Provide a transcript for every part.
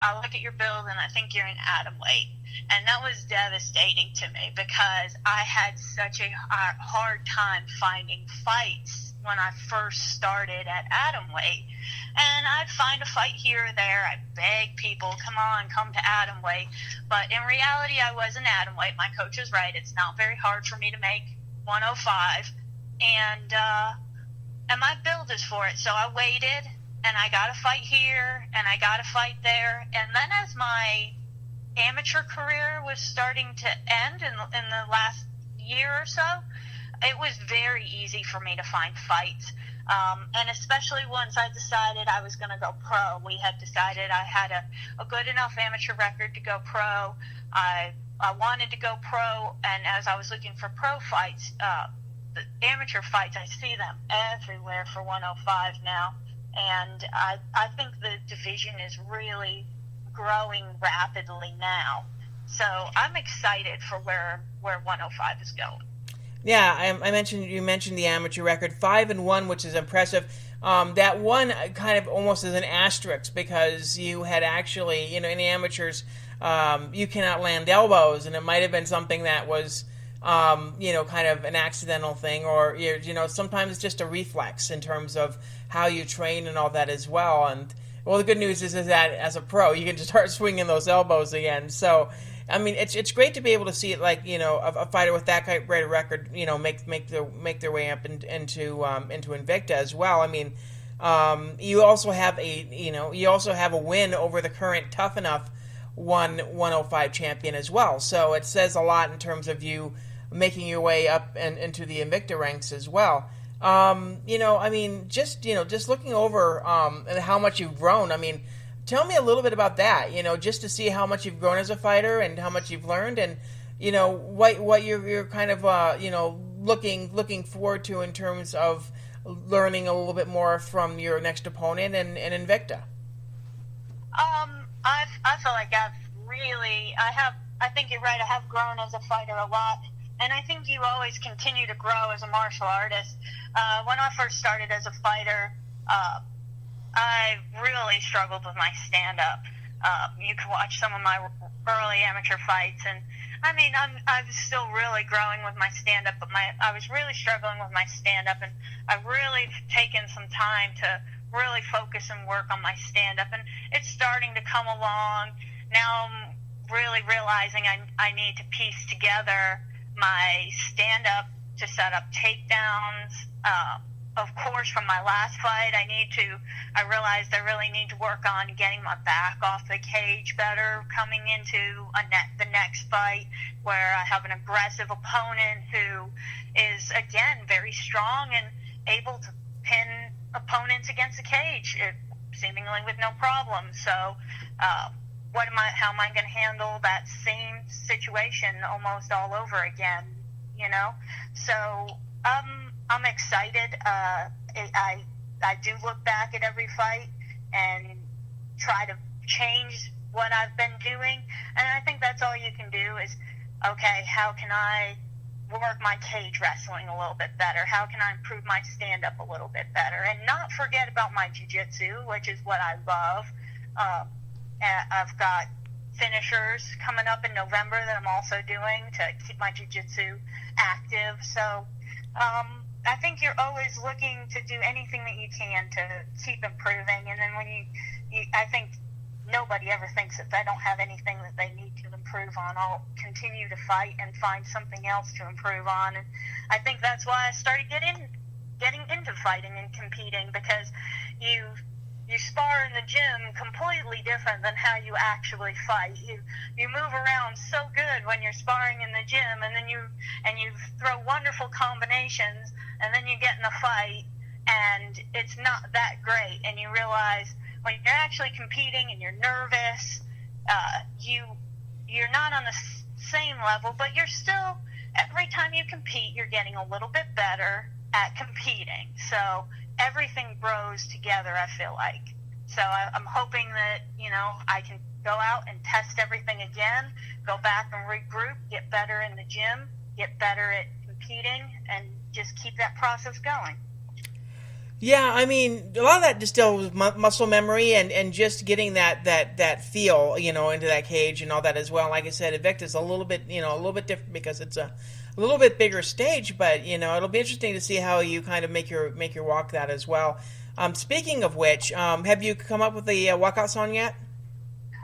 I look at your build and I think you're an atom weight. And that was devastating to me because I had such a hard time finding fights when I first started at atom weight. And I'd find a fight here or there. I'd beg people, come on, come to atom weight. But in reality, I was an atom weight. My coach is right. It's not very hard for me to make 105. And my build is for it. So I waited, and I got a fight here, and I got a fight there. And then as my amateur career was starting to end in the last year or so, it was very easy for me to find fights. And especially once I decided I was going to go pro. We had decided I had a good enough amateur record to go pro. I wanted to go pro, and as I was looking for pro fights, the amateur fights, I see them everywhere for 105 now. And I think the division is really growing rapidly now. So I'm excited for where 105 is going. Yeah, you mentioned the amateur record, 5-1, which is impressive. That one kind of almost as an asterisk because you had actually, in the amateurs, you cannot land elbows, and it might have been something that was, kind of an accidental thing, or sometimes it's just a reflex in terms of how you train and all that as well. And well, the good news is that as a pro, you can just start swinging those elbows again. So. I mean, it's great to be able to see it, like a fighter with that great record, make their way up into Invicta as well. I mean, you also have a win over the current Tough Enough 105 champion as well. So it says a lot in terms of you making your way up and into the Invicta ranks as well. I mean, just looking over at how much you've grown. I mean. Tell me a little bit about that, just to see how much you've grown as a fighter and how much you've learned, and what you're kind of looking forward to in terms of learning a little bit more from your next opponent and Invicta. I feel like I think you're right. I have grown as a fighter a lot, and I think you always continue to grow as a martial artist. When I first started as a fighter. I really struggled with my stand-up. You can watch some of my early amateur fights, and I mean, I'm still really growing with my stand-up, but I was really struggling with my stand-up, and I've really taken some time to really focus and work on my stand-up, and it's starting to come along. Now I'm really realizing I need to piece together my stand-up to set up takedowns. Of course, from my last fight, I realized I really need to work on getting my back off the cage better coming into the next fight where I have an aggressive opponent who is, again, very strong and able to pin opponents against the cage, seemingly with no problem. So how am I going to handle that same situation almost all over again, So I'm excited. I do look back at every fight and try to change what I've been doing. And I think that's all you can do is, okay, how can I work my cage wrestling a little bit better? How can I improve my stand-up a little bit better? And not forget about my jiu-jitsu, which is what I love. I've got finishers coming up in November that I'm also doing to keep my jiu-jitsu active. So, I think you're always looking to do anything that you can to keep improving, and then when I think nobody ever thinks that they don't have anything that they need to improve on. I'll continue to fight and find something else to improve on, and I think that's why I started getting into fighting and competing, because you spar in the gym completely different than how you actually fight. You move around so good when you're sparring in the gym, and then you throw wonderful combinations, and then you get in a fight and it's not that great, and you realize when you're actually competing and you're nervous, you're not on the same level, but you're still, every time you compete, you're getting a little bit better at competing. So everything grows together, I feel like. So I'm hoping that, I can go out and test everything again, go back and regroup, get better in the gym, get better at competing, and just keep that process going. Yeah, I mean, a lot of that distills muscle memory and just getting that feel, into that cage and all that as well. Like I said, Invicta's a little bit, a little bit different because it's a little bit bigger stage, but it'll be interesting to see how you kind of make your walk that as well. Speaking of which, have you come up with a walkout song yet?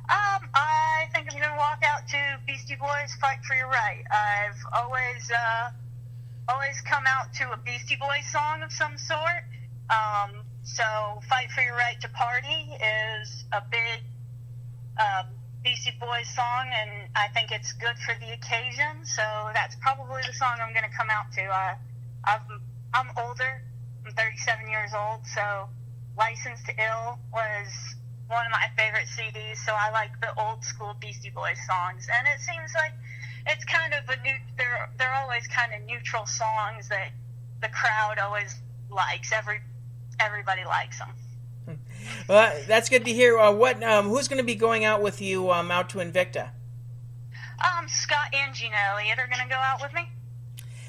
I think I'm gonna walk out to Beastie Boys' "Fight for Your Right." I've always come out to a Beastie Boys song of some sort. So "Fight for Your Right to Party" is a big Beastie Boys song, and I think it's good for the occasion. So that's probably the song I'm going to come out to. I'm older. I'm 37 years old, so "License to Ill" was one of my favorite CDs. So I like the old school Beastie Boys songs, and it seems like it's kind of they're always kind of neutral songs that the crowd always likes. Everybody likes them. Well, that's good to hear. Who's going to be going out with you out to Invicta? Scott and Gina Elliott are going to go out with me.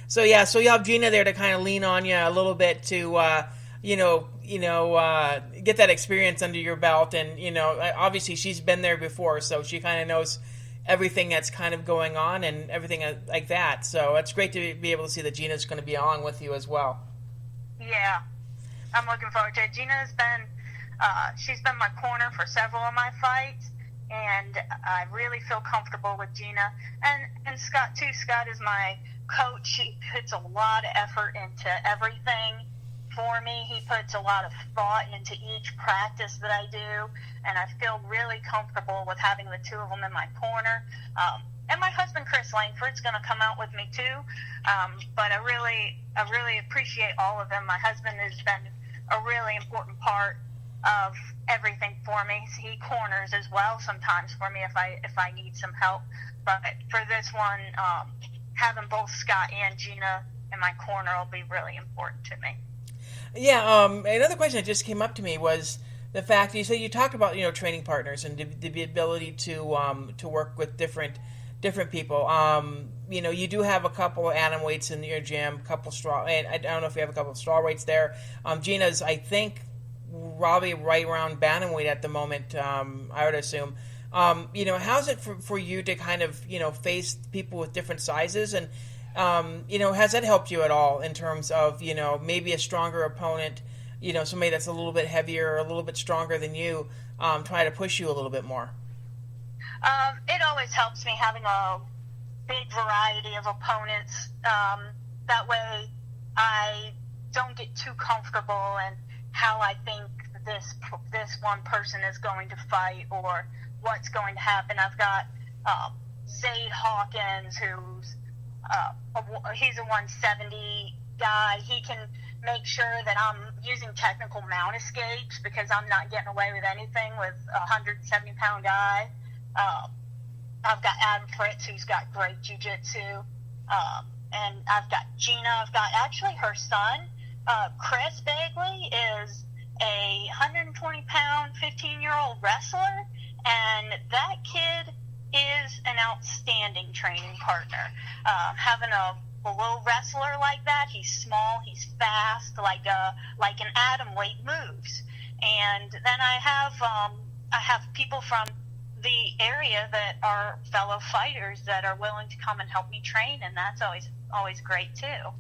So you have Gina there to kind of lean on you a little bit to get that experience under your belt, and obviously she's been there before, so she kind of knows everything that's kind of going on and everything like that. So it's great to be able to see that Gina's going to be along with you as well. Yeah, I'm looking forward to it. Gina's been she's been my corner for several of my fights, and I really feel comfortable with Gina. And Scott too. Scott is my coach. He puts a lot of effort into everything for me. He puts a lot of thought into each practice that I do, and I feel really comfortable with having the two of them in my corner. And my husband, Chris Langford's going to come out with me too. But I really appreciate all of them. My husband has been a really important part of everything for me. He corners as well sometimes for me if I need some help. But for this one, having both Scott and Gina in my corner will be really important to me. Yeah. Another question that just came up to me was the fact that you talked about training partners and the ability to work with different people. You do have a couple of atom weights in your gym, a couple straw. And I don't know if you have a couple of straw weights there. Gina's, I think, probably right around bantamweight at the moment. I would assume. How's it for you to kind of face people with different sizes, and has that helped you at all in terms of maybe a stronger opponent, somebody that's a little bit heavier or a little bit stronger than you, try to push you a little bit more? It always helps me having a big variety of opponents. That way I don't get too comfortable in how I think this one person is going to fight or what's going to happen. I've got Zayd Hawkins, who's he's a 170 guy. He can make sure that I'm using technical mount escapes because I'm not getting away with anything with a 170-pound guy. I've got Adam Fritz, who's got great jiu-jitsu. And I've got Gina. I've got actually her son, Chris Bagley, is a 120-pound, 15-year-old wrestler. And that kid is an outstanding training partner. Having a little wrestler like that, he's small, he's fast, like an atom weight moves. And then I have people from the area that are fellow fighters that are willing to come and help me train, and that's always great too.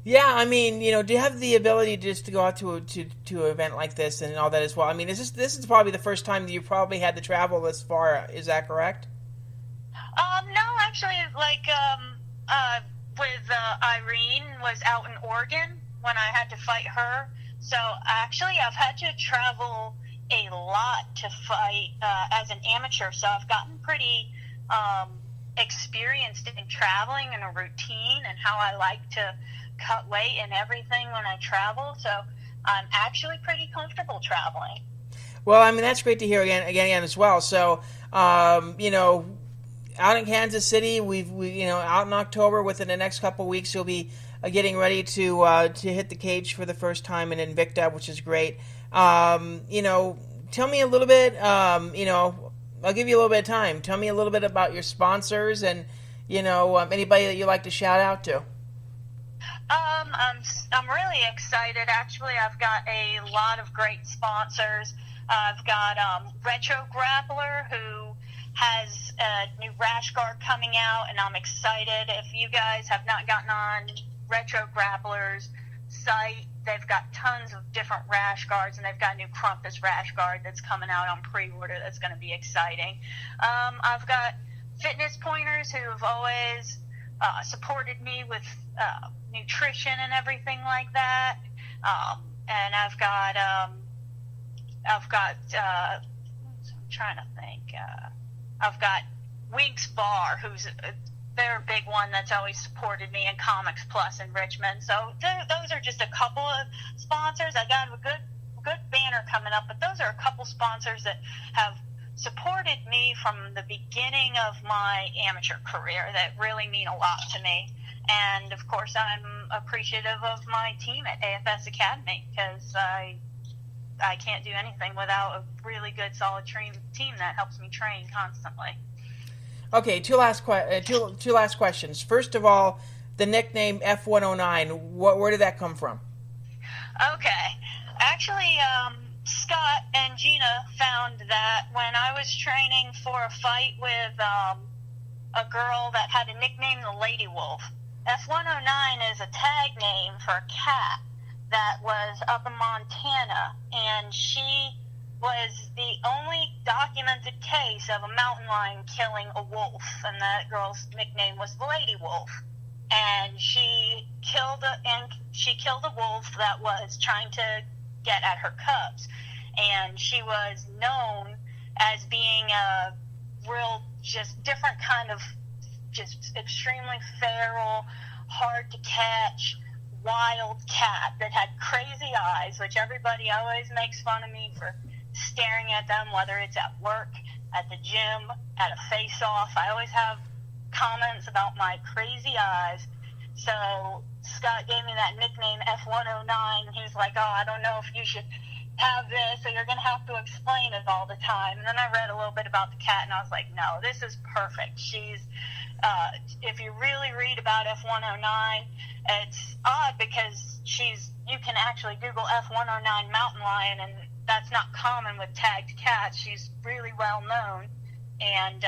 Yeah, I mean, do you have the ability just to go out to an event like this and all that as well? I mean, this is probably the first time that you probably had to travel this far. Is that correct? No, actually, with Irene was out in Oregon when I had to fight her. So actually, I've had to travel a lot to fight as an amateur. So I've gotten pretty experienced in traveling and a routine and how I like to cut weight and everything when I travel. So I'm actually pretty comfortable traveling. Well, I mean, that's great to hear again as well. So, out in Kansas City, we out in October, within the next couple of weeks, you'll be getting ready to hit the cage for the first time in Invicta, which is great. Tell me a little bit. I'll give you a little bit of time. Tell me a little bit about your sponsors and anybody that you like to shout out to. I'm really excited. Actually, I've got a lot of great sponsors. I've got Retro Grappler, who has a new rash guard coming out, and I'm excited. If you guys have not gotten on Retro Grappler's site, they've got tons of different rash guards, and they've got a new Crumpus rash guard that's coming out on pre-order that's going to be exciting. I've got fitness pointers who have always supported me with nutrition and everything like that. And I've got I'm trying to think. I've got Winks Bar, who's they're a big one that's always supported me, in Comics Plus in Richmond. So those are just a couple of sponsors. I got a good banner coming up, but those are a couple sponsors that have supported me from the beginning of my amateur career that really mean a lot to me. And of course, I'm appreciative of my team at AFS Academy, because I can't do anything without a really good, solid team that helps me train constantly. Okay, two last questions. First of all, the nickname F109, where did that come from? Okay. Actually, Scott and Gina found that when I was training for a fight with a girl that had a nickname, the Lady Wolf. F109 is a tag name for a cat that was up in Montana, and she was the only documented case of a mountain lion killing a wolf, and that girl's nickname was the Lady Wolf. And she killed a wolf that was trying to get at her cubs, and she was known as being a real, just different kind of, just extremely feral, hard to catch, wild cat that had crazy eyes, which everybody always makes fun of me for staring at them, whether it's at work, at the gym, at a face-off. I always have comments about my crazy eyes. So Scott gave me that nickname, F109. He's like, oh, I don't know if you should have this, or you're going to have to explain it all the time. And then I read a little bit about the cat, and I was like, no, this is perfect. She's, if you really read about F109, it's odd because you can actually Google F109 mountain lion, and that's not common with tagged cats. She's really well known, and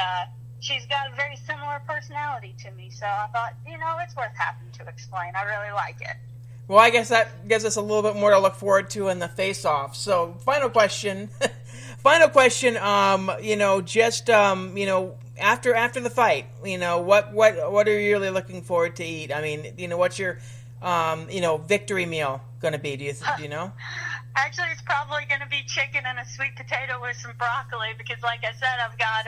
she's got a very similar personality to me. So I thought, it's worth having to explain. I really like it. Well, I guess that gives us a little bit more to look forward to in the face-off. So, final question. After the fight, what are you really looking forward to eat? I mean, what's your, victory meal going to be? Do you know? Actually, it's probably going to be chicken and a sweet potato with some broccoli, because, like I said, I've got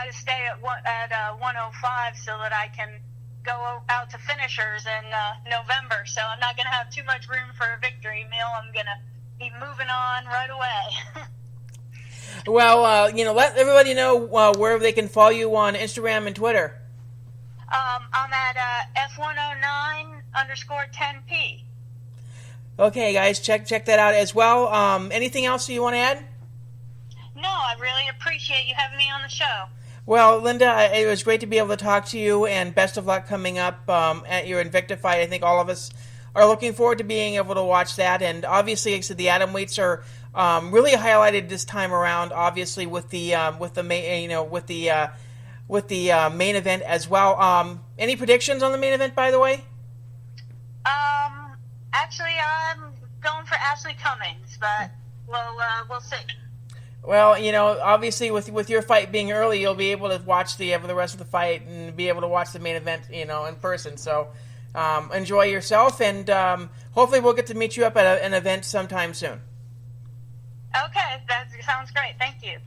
to stay at 105 so that I can go out to finishers in November. So I'm not going to have too much room for a victory meal. I'm going to be moving on right away. Well, let everybody know where they can follow you on Instagram and Twitter. I'm at F109_10P. Okay, guys, check that out as well. Anything else you want to add? No, I really appreciate you having me on the show. Well, Linda, it was great to be able to talk to you, and best of luck coming up at your Invicta fight. I think all of us are looking forward to being able to watch that. And obviously, like I said, the atomweights are really highlighted this time around. Obviously, with the main event as well. Any predictions on the main event, by the way? Actually, I'm going for Ashley Cummings, but we'll see. Well, obviously with your fight being early, you'll be able to watch the rest of the fight and be able to watch the main event, in person. So enjoy yourself, and hopefully we'll get to meet you up at an event sometime soon. Okay, that sounds great. Thank you.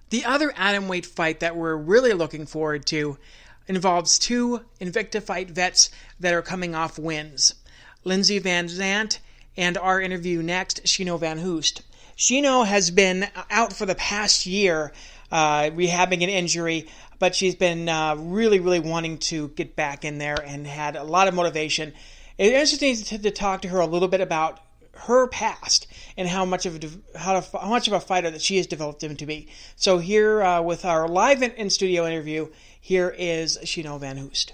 The other atomweight fight that we're really looking forward to involves two Invicta fight vets that are coming off wins. Lindsay Van Zant and our interview next, Shino VanHoose. Shino has been out for the past year rehabbing an injury, but she's been really, really wanting to get back in there and had a lot of motivation. It's interesting to talk to her a little bit about her past and how much of a fighter that she has developed into be. So here with our live in studio interview, here is Shino VanHoose.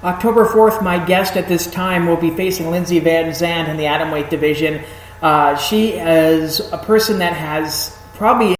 October 4th, my guest at this time will be facing Lindsay Van Zandt in the atomweight division. She is a person that has probably